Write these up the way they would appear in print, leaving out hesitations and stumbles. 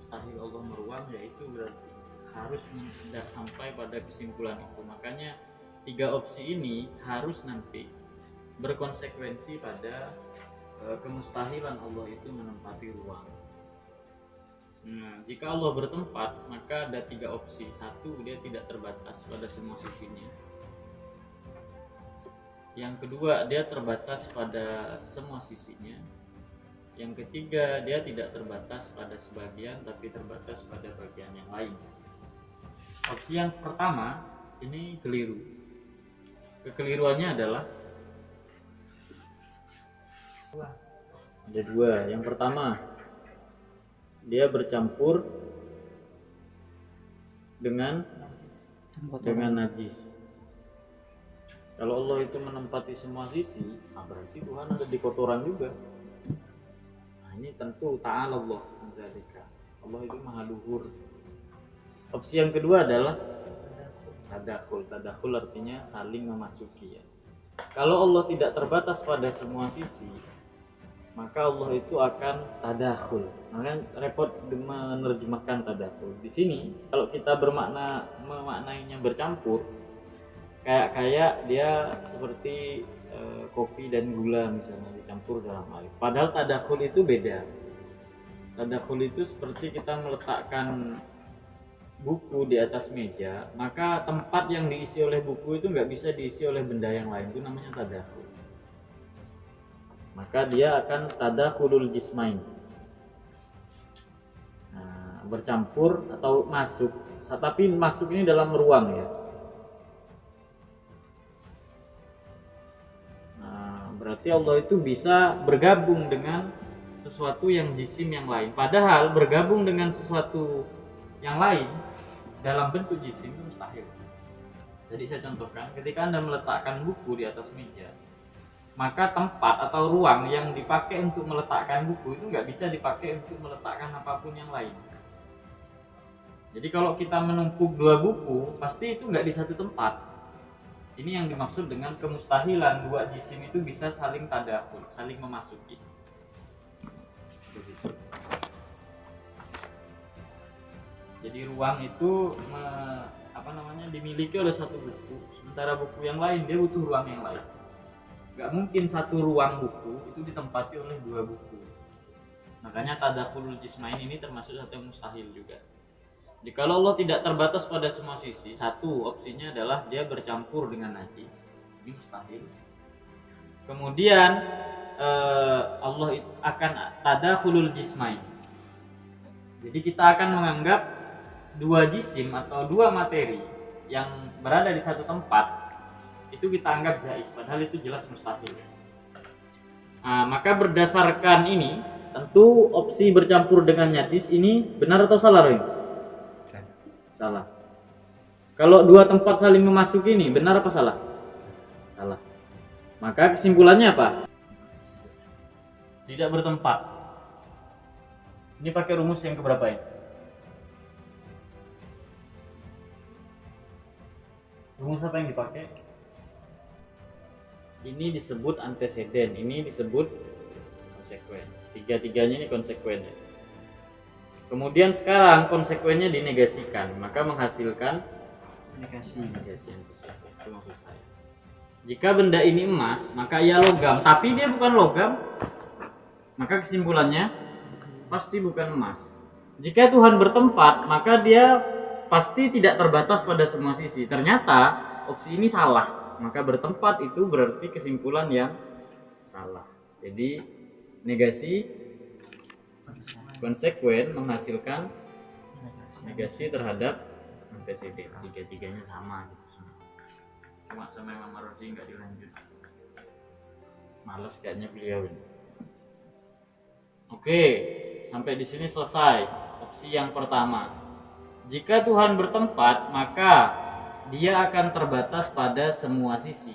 mustahil Allah meruang, yaitu berarti harus tidak sampai pada kesimpulan itu. Makanya tiga opsi ini harus nanti berkonsekuensi pada kemustahilan Allah itu menempati ruang. Nah, jika Allah bertempat, maka ada tiga opsi. Satu, dia tidak terbatas pada semua sisinya. Yang kedua, dia terbatas pada semua sisinya. Yang ketiga, dia tidak terbatas pada sebagian, tapi terbatas pada bagian yang lain. Opsi yang pertama ini keliru. Kekeliruannya adalah ada dua. Yang pertama, dia bercampur dengan najis. Kalau Allah itu menempati semua sisi, berarti Tuhan ada di kotoran juga. Nah, ini tentu ta'ala Allah anzalika. Allah itu maha luhur. Opsi yang kedua adalah tadakhul. Tadakhul artinya saling memasuki ya. Kalau Allah tidak terbatas pada semua sisi, maka Allah itu akan tadakhul. Makanya repot menerjemahkan tadakhul. Di sini kalau kita memaknainya bercampur, kayak dia seperti kopi dan gula misalnya dicampur dalam air. Padahal tadakhul itu beda. Tadakhul itu seperti kita meletakkan buku di atas meja, maka tempat yang diisi oleh buku itu nggak bisa diisi oleh benda yang lain. Itu namanya tadakhul. Maka dia akan tadakhulul jismain. Nah, bercampur atau masuk, tapi masuk ini dalam ruang ya. Nah, berarti Allah itu bisa bergabung dengan sesuatu yang jisim yang lain. Padahal bergabung dengan sesuatu yang lain dalam bentuk jisim itu mustahil. Jadi saya contohkan, ketika Anda meletakkan buku di atas meja, maka tempat atau ruang yang dipakai untuk meletakkan buku itu nggak bisa dipakai untuk meletakkan apapun yang lain. Jadi kalau kita menumpuk dua buku, pasti itu nggak di satu tempat. Ini yang dimaksud dengan kemustahilan dua jisim itu bisa saling tadakhul, saling memasuki. Jadi ruang itu dimiliki oleh satu buku, sementara buku yang lain dia butuh ruang yang lain. Gak mungkin satu ruang buku itu ditempati oleh dua buku. Makanya tadakhulul jismain ini termasuk satu yang mustahil juga. Jadi kalau Allah tidak terbatas pada semua sisi, satu opsinya adalah dia bercampur dengan najis, ini mustahil. Kemudian Allah akan tadakhulul jismain. Jadi kita akan menganggap dua jisim atau dua materi yang berada di satu tempat itu kita anggap jaiz, padahal itu jelas mustahil. Nah, maka berdasarkan ini, tentu opsi bercampur dengan najis ini benar atau salah, Roy? Salah. Kalau dua tempat saling memasuki ini benar apa salah? Salah. Maka kesimpulannya apa? Tidak bertempat. Ini pakai rumus yang keberapa ya? Rumus apa yang dipakai? Ini disebut anteseden, ini disebut konsekuen. Tiga-tiganya ini konsekuen ya. Kemudian sekarang konsekuennya dinegasikan, maka menghasilkan negasi anteseden. Itu maksud saya. Jika benda ini emas, maka ia logam, tapi dia bukan logam, maka kesimpulannya pasti bukan emas. Jika Tuhan bertempat, maka dia pasti tidak terbatas pada semua sisi. Ternyata opsi ini salah, maka bertempat itu berarti kesimpulan yang salah. Jadi negasi konsekuen menghasilkan negasi terhadap anteseden. Tiga-tiganya sama gitu. Cuma sama Imam Ar-Razi nggak dilanjut. Males kayaknya beliau ini. Oke, sampai di sini selesai opsi yang pertama. Jika Tuhan bertempat, maka dia akan terbatas pada semua sisi.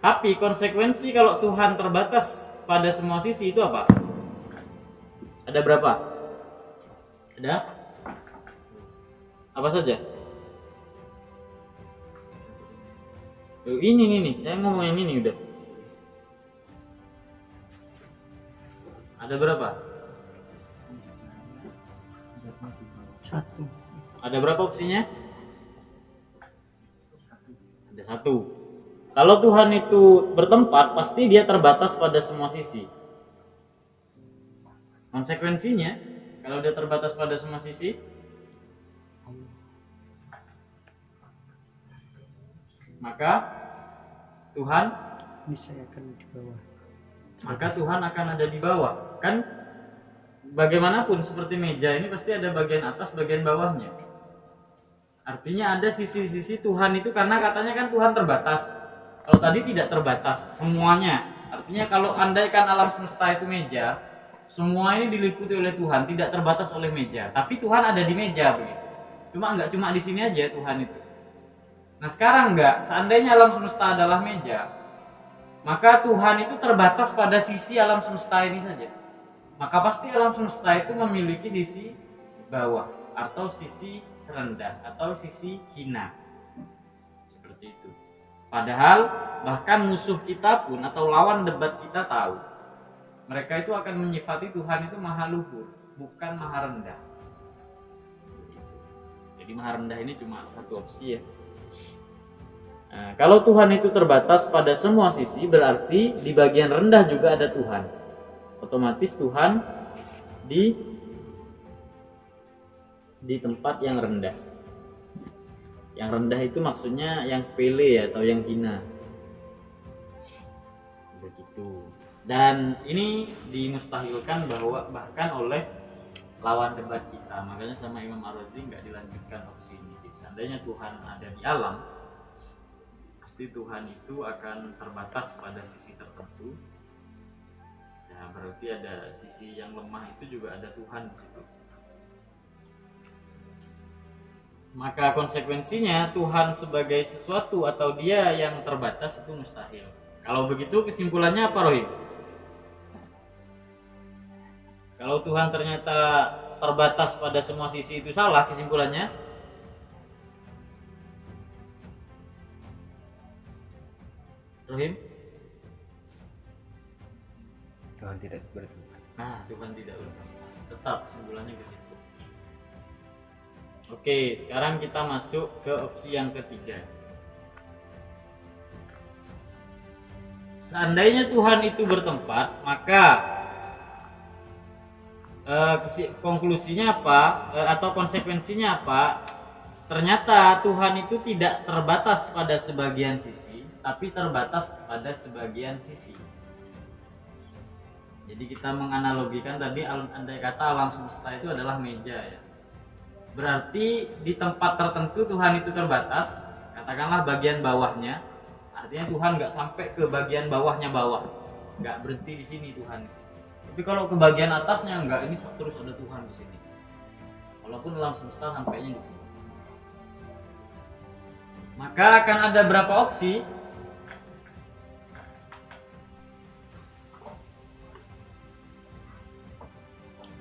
Tapi konsekuensi kalau Tuhan terbatas pada semua sisi itu apa? Ada berapa? Ada? Apa saja? Ini nih, saya ngomong yang ini udah. Ada berapa? Satu. Ada berapa opsinya? Ada satu. Kalau Tuhan itu bertempat, pasti dia terbatas pada semua sisi. Konsekuensinya, kalau dia terbatas pada semua sisi, maka Tuhan Disayakan di bawah. maka Tuhan akan ada di bawah. Kan bagaimanapun seperti meja ini pasti ada bagian atas, bagian bawahnya. Artinya ada sisi-sisi Tuhan itu, karena katanya kan Tuhan terbatas. Kalau tadi tidak terbatas semuanya. Artinya kalau andaikan alam semesta itu meja, semua ini diliputi oleh Tuhan, tidak terbatas oleh meja. Tapi Tuhan ada di meja begitu. Enggak cuma di sini aja Tuhan itu. Nah sekarang enggak, seandainya alam semesta adalah meja, maka Tuhan itu terbatas pada sisi alam semesta ini saja. Maka pasti alam semesta itu memiliki sisi bawah atau sisi rendah atau sisi hina. Seperti itu. Padahal bahkan musuh kita pun atau lawan debat kita tahu, mereka itu akan menyifati Tuhan itu maha luhur, bukan maha rendah. Jadi maha rendah ini cuma satu opsi ya. Nah, kalau Tuhan itu terbatas pada semua sisi, berarti di bagian rendah juga ada Tuhan. Otomatis Tuhan di tempat yang rendah. Yang rendah itu maksudnya yang sepele ya, atau yang hina. Begitu. Dan ini dimustahilkan bahkan oleh lawan debat kita. Makanya sama Imam Ar-Razi nggak dilanjutkan opsi ini. Seandainya Tuhan ada di alam, pasti Tuhan itu akan terbatas pada sisi tertentu. Nah, berarti ada sisi yang lemah itu juga ada Tuhan di situ. Maka konsekuensinya Tuhan sebagai sesuatu atau dia yang terbatas itu mustahil. Kalau begitu kesimpulannya apa, Rohim? Kalau Tuhan ternyata terbatas pada semua sisi itu salah, kesimpulannya? Rohim? Tuhan tidak bertempat. Nah, Tuhan tidak bertempat. Tetap kesimpulannya begitu. Oke, sekarang kita masuk ke opsi yang ketiga. Seandainya Tuhan itu bertempat, maka konklusinya apa atau konsekuensinya apa? Ternyata Tuhan itu tidak terbatas pada sebagian sisi, tapi terbatas pada sebagian sisi. Jadi kita menganalogikan tadi, andai kata alam semesta itu adalah meja ya. Berarti di tempat tertentu Tuhan itu terbatas, katakanlah bagian bawahnya. Artinya Tuhan nggak sampai ke bagian bawahnya bawah, nggak berhenti di sini Tuhan. Tapi kalau ke bagian atasnya enggak, ini terus ada Tuhan di sini. Walaupun alam semesta sampainya di sini. Maka akan ada berapa opsi?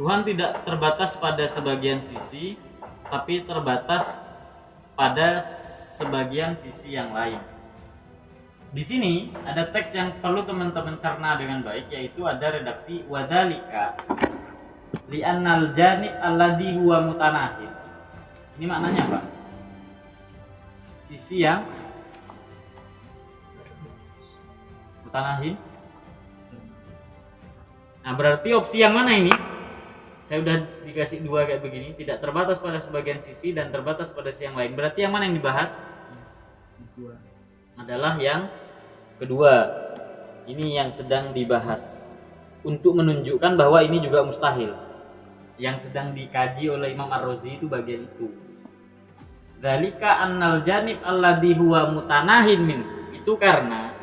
Tuhan tidak terbatas pada sebagian sisi, tapi terbatas pada sebagian sisi yang lain. Di sini ada teks yang perlu teman-teman cerna dengan baik, yaitu ada redaksi wadzalika li'annal janib alladhi huwa mutanahid. Ini maknanya apa? Sisi yang mutanahid. Nah, berarti opsi yang mana ini? Saya udah dikasih dua kayak begini, tidak terbatas pada sebagian sisi dan terbatas pada sisi yang lain. Berarti yang mana yang dibahas? Adalah yang kedua. Ini yang sedang dibahas untuk menunjukkan bahwa ini juga mustahil. Yang sedang dikaji oleh Imam Ar-Razi itu bagian itu. Dzalika annal janib alladhi huwa mutanahin min. Itu karena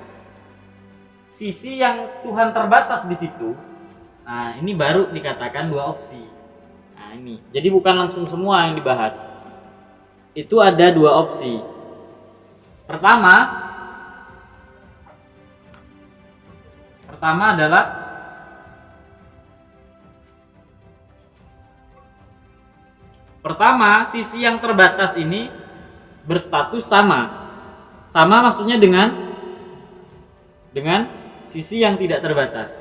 sisi yang Tuhan terbatas di situ. Nah, ini baru dikatakan dua opsi. Nah, ini. Jadi bukan langsung semua yang dibahas. Itu ada dua opsi. Pertama adalah sisi yang terbatas ini berstatus sama. Sama maksudnya dengan sisi yang tidak terbatas.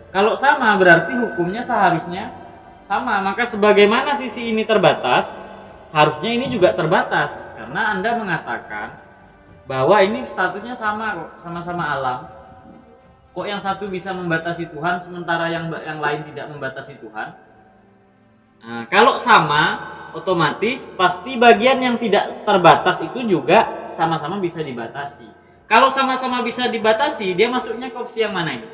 Kalau sama berarti hukumnya seharusnya sama. Maka sebagaimana sisi ini terbatas, harusnya ini juga terbatas, karena Anda mengatakan bahwa ini statusnya sama kok, sama-sama alam. Kok yang satu bisa membatasi Tuhan sementara yang lain tidak membatasi Tuhan? Nah, kalau sama, otomatis pasti bagian yang tidak terbatas itu juga sama-sama bisa dibatasi. Kalau sama-sama bisa dibatasi, dia masuknya ke opsi yang mana ini?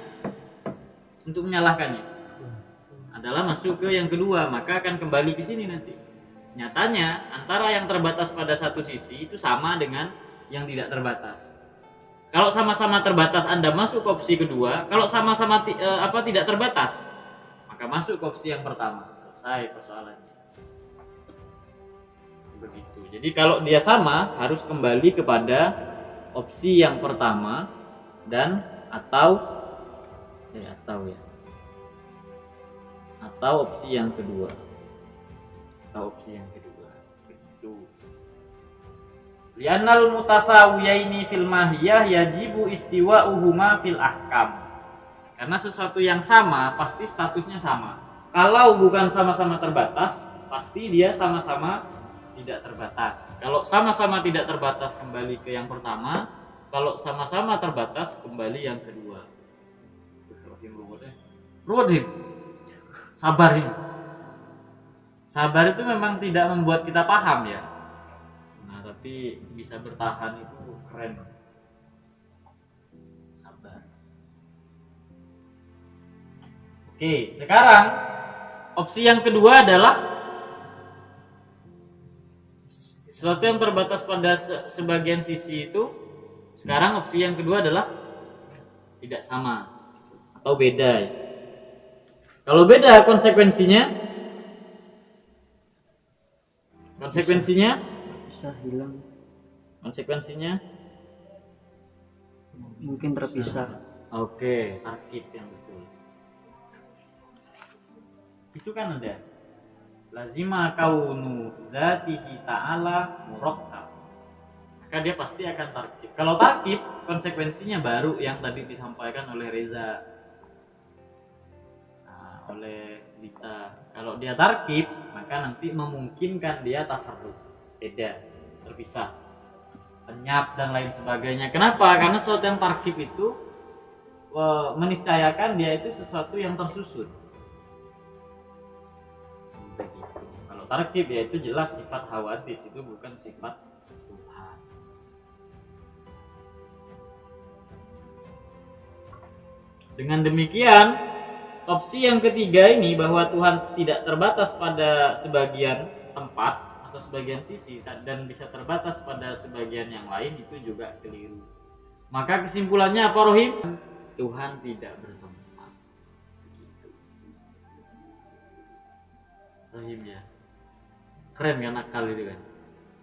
Untuk menyalahkannya adalah masuk ke yang kedua, maka akan kembali ke sini nanti. Nyatanya antara yang terbatas pada satu sisi itu sama dengan yang tidak terbatas. Kalau sama-sama terbatas Anda masuk ke opsi kedua, kalau sama-sama tidak terbatas, maka masuk ke opsi yang pertama. Selesai persoalannya. Begitu. Jadi kalau dia sama harus kembali kepada opsi yang pertama dan atau opsi yang kedua. Begitu. Li'annal mutasawiyaini fil mahiyah yajibu istiwa'uhuma fil ahkam. Karena sesuatu yang sama pasti statusnya sama. Kalau bukan sama-sama terbatas, pasti dia sama-sama tidak terbatas. Kalau sama-sama tidak terbatas kembali ke yang pertama, kalau sama-sama terbatas kembali yang kedua. Ruwet. Sabar itu memang tidak membuat kita paham ya. Nah, tapi bisa bertahan itu keren. Sabar. Oke, sekarang opsi yang kedua adalah sesuatu yang terbatas pada sebagian sisi itu. Sekarang opsi yang kedua adalah tidak sama atau beda ya. Kalau beda konsekuensinya bisa hilang, konsekuensinya mungkin terpisah. Oke, tarkib yang betul. Itu kan ada lazima kaunu dzatihi ta'ala murakkab. Maka dia pasti akan tarkib. Kalau tarkib konsekuensinya baru yang tadi disampaikan oleh Reza, oleh Dita. Kalau dia tarkib, maka nanti memungkinkan dia tafarruq, beda, terpisah, penyap dan lain sebagainya. Kenapa? Karena sesuatu yang tarkib itu meniscayakan dia itu sesuatu yang tersusun. Begitu. Kalau tarkib ya itu jelas sifat hawadis, itu bukan sifat Tuhan. Dengan demikian, opsi yang ketiga ini bahwa Tuhan tidak terbatas pada sebagian tempat atau sebagian sisi dan bisa terbatas pada sebagian yang lain itu juga keliru. Maka kesimpulannya apa, Rohim? Tuhan tidak bertempat. Begitu. Rohim ya. Keren kan akal itu kan?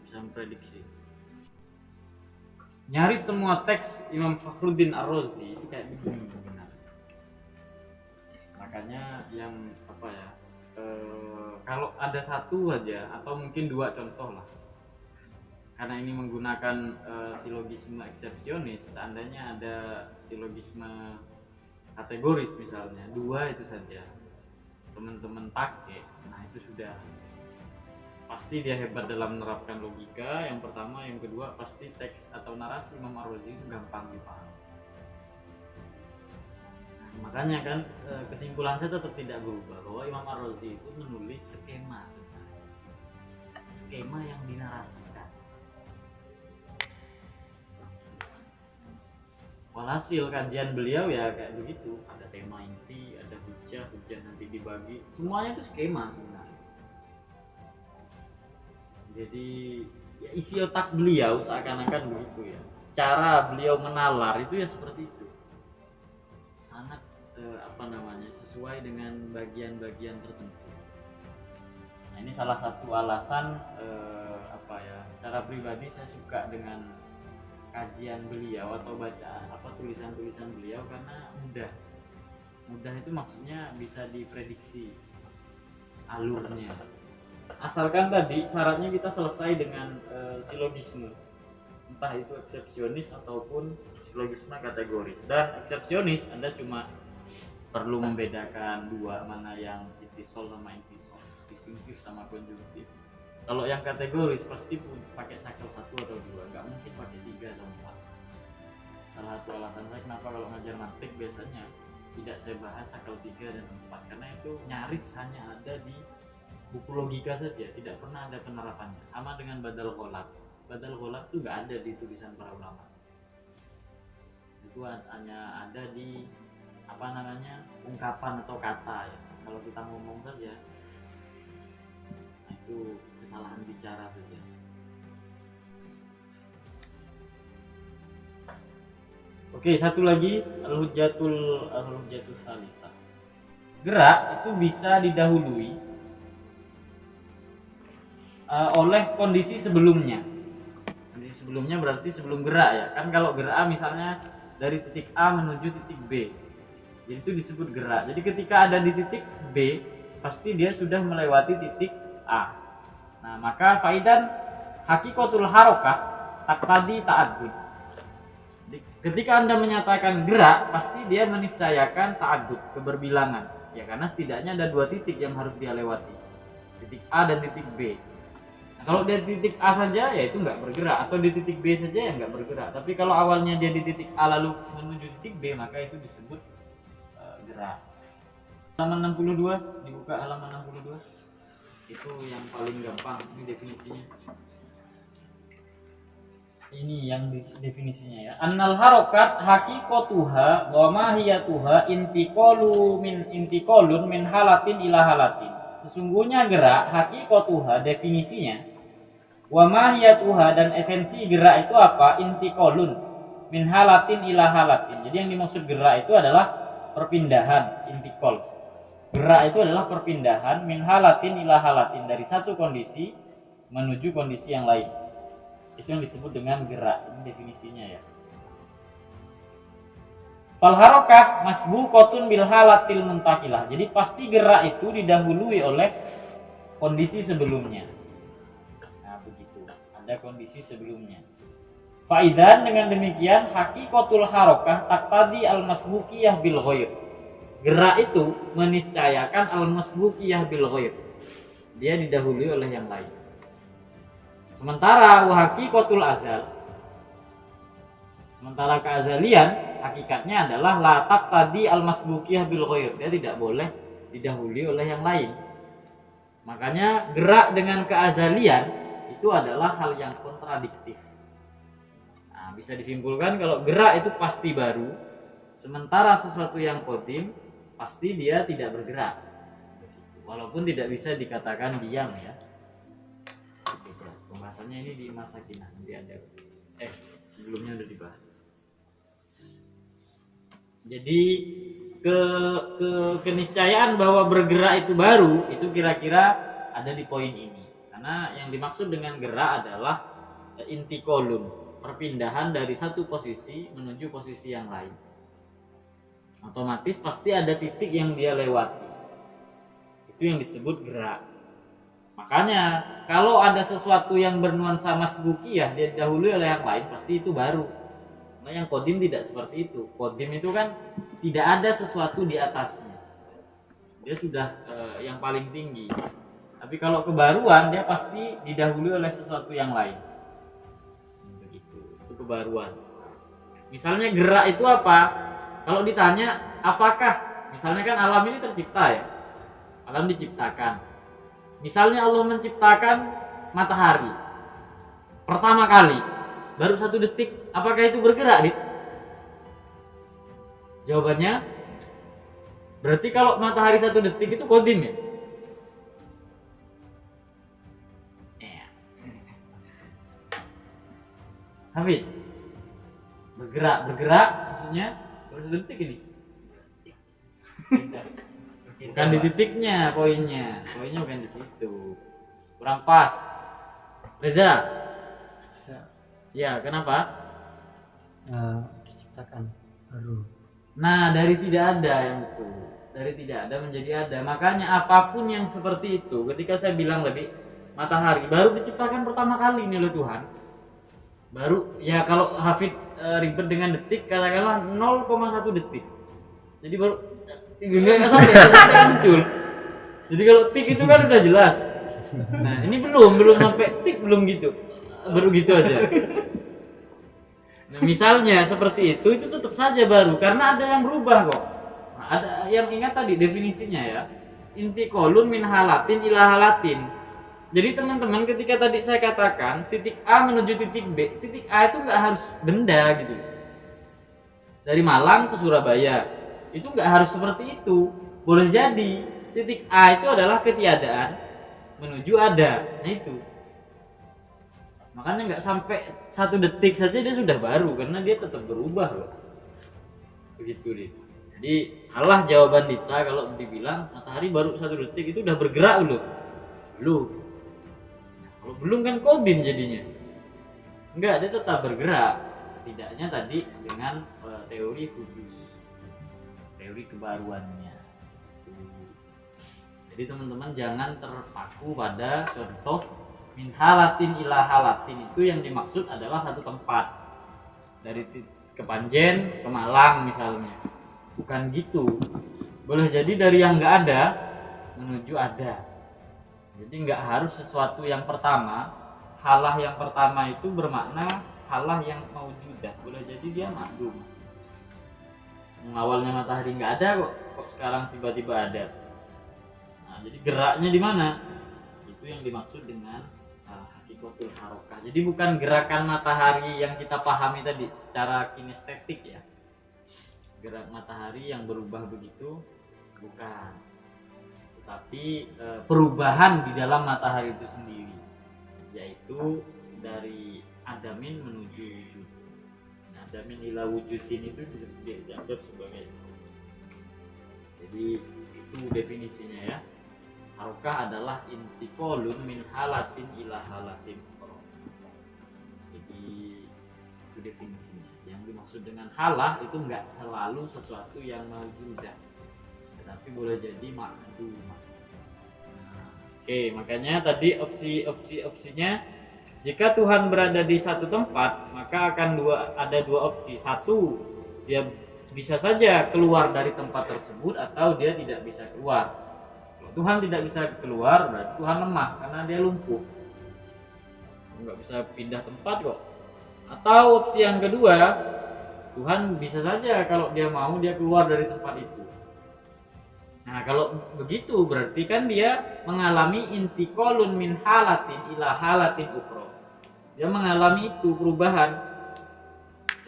Bisa memprediksi. Nyaris semua teks Imam Fakhruddin Ar-Razi itu kayak begini. Makanya yang kalau ada satu aja atau mungkin dua contoh lah, karena ini menggunakan silogisme eksepsionis, seandainya ada silogisme kategoris misalnya, dua itu saja teman-teman pakai, nah itu sudah pasti dia hebat dalam menerapkan logika. Yang pertama, yang kedua pasti teks atau narasi Imam Ar-Razi itu gampang dipahami. Makanya kan kesimpulan saya tetap tidak berubah bahwa Imam Ar-Razi itu menulis skema sebenarnya. Skema yang dinarasikan. Walhasil kajian beliau ya kayak begitu, ada tema inti, ada hujah nanti dibagi, semuanya itu skema sebenarnya. Jadi ya isi otak beliau seakan-akan begitu ya. Cara beliau menalar itu ya seperti itu. Sangat sesuai dengan bagian-bagian tertentu. Nah, ini salah satu alasan secara pribadi saya suka dengan kajian beliau atau bacaan tulisan-tulisan beliau karena mudah itu maksudnya bisa diprediksi alurnya. Asalkan tadi syaratnya kita selesai dengan silogisme, entah itu eksepsionis ataupun silogisme kategoris. Dan eksepsionis Anda cuma perlu membedakan dua, mana yang itisol sama intisol, disjungtif sama konjungtif. Kalau yang kategoris pasti pakai sakel 1 atau 2, nggak mungkin pakai 3 atau 4. Salah satu alasan saya kenapa kalau ngajar mantik biasanya tidak saya bahas sakel 3 dan 4, karena itu nyaris hanya ada di buku logika saja, tidak pernah ada penerapannya. Sama dengan badal gholab. Badal gholab itu nggak ada di tulisan para ulama. Itu hanya ada di ungkapan atau kata ya. Kalau kita ngomong saja, nah itu kesalahan bicara saja. Oke, satu lagi al-hujjatul salisa. Gerak itu bisa didahului oleh kondisi sebelumnya. Kondisi sebelumnya berarti sebelum gerak ya. Kan kalau gerak A misalnya dari titik A menuju titik B, jadi itu disebut gerak. Jadi ketika ada di titik B, pasti dia sudah melewati titik A. Nah, maka faidan hakikatul harokah taqtadi ta'addud. Ketika Anda menyatakan gerak, pasti dia meniscayakan ta'addud, keberbilangan. Ya, karena setidaknya ada 2 titik yang harus dia lewati. Titik A dan titik B. Nah, kalau dari titik A saja ya itu nggak bergerak, atau di titik B saja ya nggak bergerak. Tapi kalau awalnya dia di titik A lalu menuju titik B, maka itu disebut gerak. Halaman 62, dibuka halaman 62. Itu yang paling gampang, ini definisinya. Ini yang definisinya ya. Annal harokat haqiqatuha wa mahiyatuha intiqalun min halatin ila halatin. Sesungguhnya gerak haqiqatuha definisinya, wa mahiyatuha dan esensi gerak itu apa? Intiqalun min halatin ila halatin. Jadi yang dimaksud gerak itu adalah perpindahan, intiqal. Gerak itu adalah perpindahan min halatin ila halatin, dari satu kondisi menuju kondisi yang lain. Itu yang disebut dengan gerak. Ini definisinya ya. Fal harokah masbuqatun bil halatil muntaqilah. Jadi pasti gerak itu didahului oleh kondisi sebelumnya. Nah, begitu. Ada kondisi sebelumnya. Faidan dengan demikian haqiqatul harokah taqtadi al masbuqiyah bil ghair. Gerak itu meniscayakan al masbuqiyah bil ghair. Dia didahului oleh yang lain. Sementara haqiqatul azal, sementara keazalian hakikatnya adalah la taqtadi al masbuqiyah bil ghair. Dia tidak boleh didahului oleh yang lain. Makanya gerak dengan keazalian itu adalah hal yang kontradiktif. Nah, bisa disimpulkan kalau gerak itu pasti baru, sementara sesuatu yang qadim pasti dia tidak bergerak. Walaupun tidak bisa dikatakan diam ya. Pembahasannya ini di Masakinah, nanti ada. Sebelumnya udah dibahas. Jadi keniscayaan bahwa bergerak itu baru itu kira-kira ada di poin ini. Karena yang dimaksud dengan gerak adalah intiqalun, perpindahan dari satu posisi menuju posisi yang lain. Otomatis pasti ada titik yang dia lewati. Itu yang disebut gerak. Makanya kalau ada sesuatu yang bernuansa masbuqiyah dia didahului oleh yang lain, pasti itu baru. Nah, yang qadim tidak seperti itu. Qadim itu kan tidak ada sesuatu di atasnya. Dia sudah yang paling tinggi. Tapi kalau kebaruan dia pasti didahului oleh sesuatu yang lain. Begitu. Itu kebaruan. Misalnya gerak itu apa? Kalau ditanya apakah, misalnya kan alam ini tercipta ya. Alam diciptakan. Misalnya Allah menciptakan matahari pertama kali, baru 1 detik, apakah itu bergerak, Dik? Jawabannya berarti kalau matahari 1 detik itu qadim ya? Hafid, bergerak maksudnya baru 1 detik ini. Bukan di titiknya poinnya bukan di situ. Kurang pas. Reza. Ya, kenapa? Diciptakan baru. Nah, dari tidak ada yang itu. Dari tidak ada menjadi ada. Makanya apapun yang seperti itu, ketika saya bilang tadi matahari baru diciptakan pertama kali ini oleh Tuhan. Baru ya kalau Hafid ribet dengan detik, katakanlah 0,1 detik. Jadi baru Enggak sampai muncul. Jadi kalau tik itu kan udah jelas. Nah, ini belum sampai tik, belum gitu. Baru gitu aja. Nah, misalnya seperti itu tetap saja baru karena ada yang berubah kok. Nah, ada yang ingat tadi definisinya ya. Intiqalun min halatin ila halatin. Jadi teman-teman ketika tadi saya katakan titik A menuju titik B, titik A itu nggak harus benda gitu. Dari Malang ke Surabaya itu nggak harus seperti itu. Boleh jadi titik A itu adalah ketiadaan menuju ada. Nah itu. Makanya nggak sampai 1 detik saja dia sudah baru karena dia tetap berubah loh. Begitu deh. Jadi salah jawaban Dita kalau dibilang matahari baru 1 detik itu udah bergerak loh. Belum. Nah, kalau belum kan kodim jadinya. Enggak, dia tetap bergerak. Setidaknya tadi dengan teori kudus. Teori kebaruannya. Jadi teman-teman jangan terpaku pada contoh min halatin ila halatin itu yang dimaksud adalah satu tempat dari Kepanjen ke Malang misalnya, bukan gitu. Boleh jadi dari yang nggak ada menuju ada. Jadi nggak harus sesuatu yang pertama, halah yang pertama itu bermakna halah yang maujudah. Boleh jadi dia ma'dum. Awalnya matahari nggak ada kok sekarang tiba-tiba ada. Nah, jadi geraknya di mana? Itu yang dimaksud dengan hakikatul harokah. Jadi bukan gerakan matahari yang kita pahami tadi secara kinestetik ya. Gerak matahari yang berubah begitu bukan. Tetapi perubahan di dalam matahari itu sendiri, yaitu dari adamin menuju wujud. Nah, adamin ila wujudin itu dianggap sebagai. Jadi itu definisinya ya. Harokah adalah intiqalun min halatin ila halatin. Jadi itu definisinya. Yang dimaksud dengan halah itu enggak selalu sesuatu yang maujudah, tetapi boleh jadi ma'dum. Oke, makanya tadi opsinya jika Tuhan berada di satu tempat, maka akan ada dua opsi. Satu, dia bisa saja keluar dari tempat tersebut atau dia tidak bisa keluar. Tuhan tidak bisa keluar berarti Tuhan lemah karena dia lumpuh, nggak bisa pindah tempat kok. Atau opsi yang kedua, Tuhan bisa saja kalau dia mau dia keluar dari tempat itu. Nah kalau begitu berarti kan dia mengalami intiqalun min halatin ila halatin ukhra. Dia mengalami itu perubahan.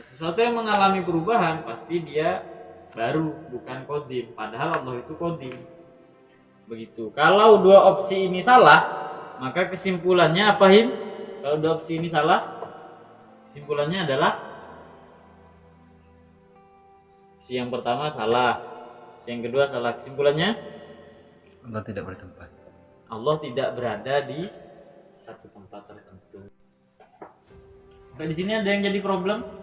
Sesuatu yang mengalami perubahan pasti dia baru, bukan qadim. Padahal Allah itu qadim. Begitu. Kalau dua opsi ini salah, maka kesimpulannya apa, Him? Kalau dua opsi ini salah, kesimpulannya adalah opsi yang pertama salah, opsi yang kedua salah. Kesimpulannya Allah tidak bertempat. Allah tidak berada di satu tempat tertentu. Sampai di sini ada yang jadi problem?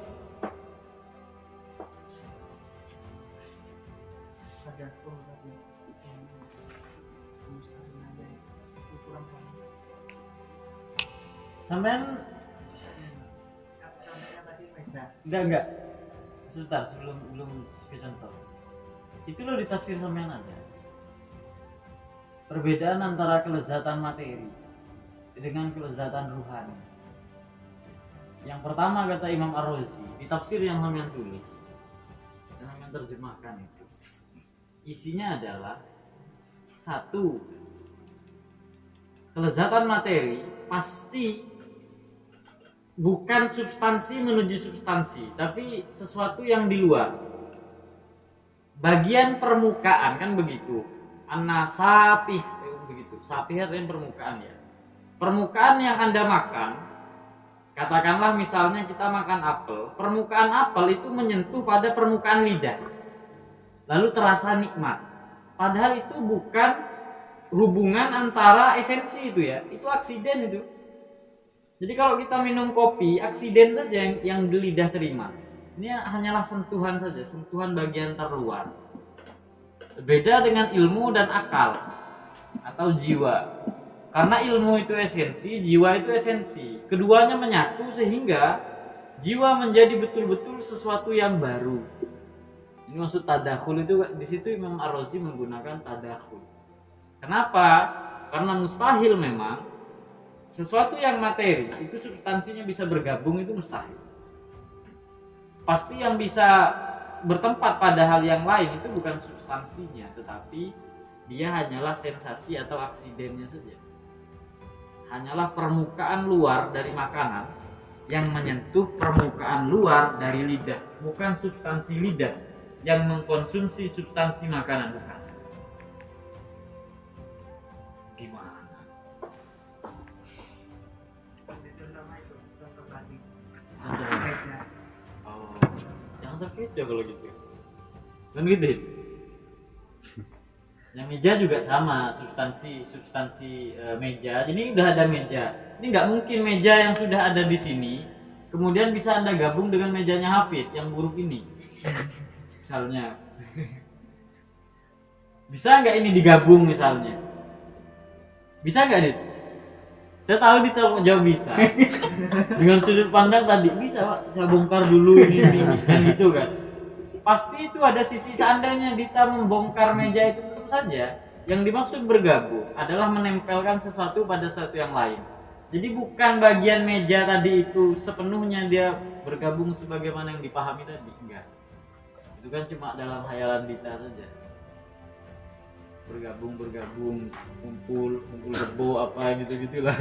Sampean enggak sebentar sebelum ke contoh itu lo ditafsir sampean ada perbedaan antara kelezatan materi dengan kelezatan ruhani. Yang pertama kata Imam Ar-Razi di tafsir yang sampean tulis dan sampean terjemahkan itu isinya adalah satu, kelezatan materi pasti bukan substansi menuju substansi, tapi sesuatu yang di luar. Bagian permukaan kan begitu. An-nasatih begitu. Satih artinya permukaan ya. Permukaan yang Anda makan, katakanlah misalnya kita makan apel, permukaan apel itu menyentuh pada permukaan lidah. Lalu terasa nikmat. Padahal itu bukan hubungan antara esensi itu ya. Itu aksiden itu. Jadi kalau kita minum kopi, aksiden saja yang di lidah terima. Ini hanyalah sentuhan saja, sentuhan bagian terluar. Beda dengan ilmu dan akal atau jiwa. Karena ilmu itu esensi, jiwa itu esensi. Keduanya menyatu sehingga jiwa menjadi betul-betul sesuatu yang baru. Ini maksud tadakhul itu di situ Imam Ar-Razi menggunakan tadakhul. Kenapa? Karena mustahil memang sesuatu yang materi itu substansinya bisa bergabung itu mustahil. Pasti yang bisa bertempat pada hal yang lain itu bukan substansinya, tetapi dia hanyalah sensasi atau aksidennya saja. Hanyalah permukaan luar dari makanan yang menyentuh permukaan luar dari lidah, bukan substansi lidah yang mengkonsumsi substansi makanan, bukan. Gimana? Oh, jangan terkecoh kalau gitu. Kan gitu. Ya? Yang meja juga sama, substansi meja. Ini udah ada meja. Ini nggak mungkin meja yang sudah ada di sini kemudian bisa Anda gabung dengan mejanya Hafid yang buruk ini. Misalnya. Bisa nggak ini digabung misalnya? Bisa nggak, Dit? Saya tahu Dit jawab bisa. Dengan sudut pandang tadi bisa, Pak. Saya bongkar dulu ini kan gitu kan. Pasti itu ada sisi seandainya Dita membongkar meja itu tentu saja yang dimaksud bergabung adalah menempelkan sesuatu pada sesuatu yang lain. Jadi bukan bagian meja tadi itu sepenuhnya dia bergabung sebagaimana yang dipahami tadi, enggak. Itu kan cuma dalam hayalan Dita saja. Bergabung, kumpul kebo apa gitu-gitulah.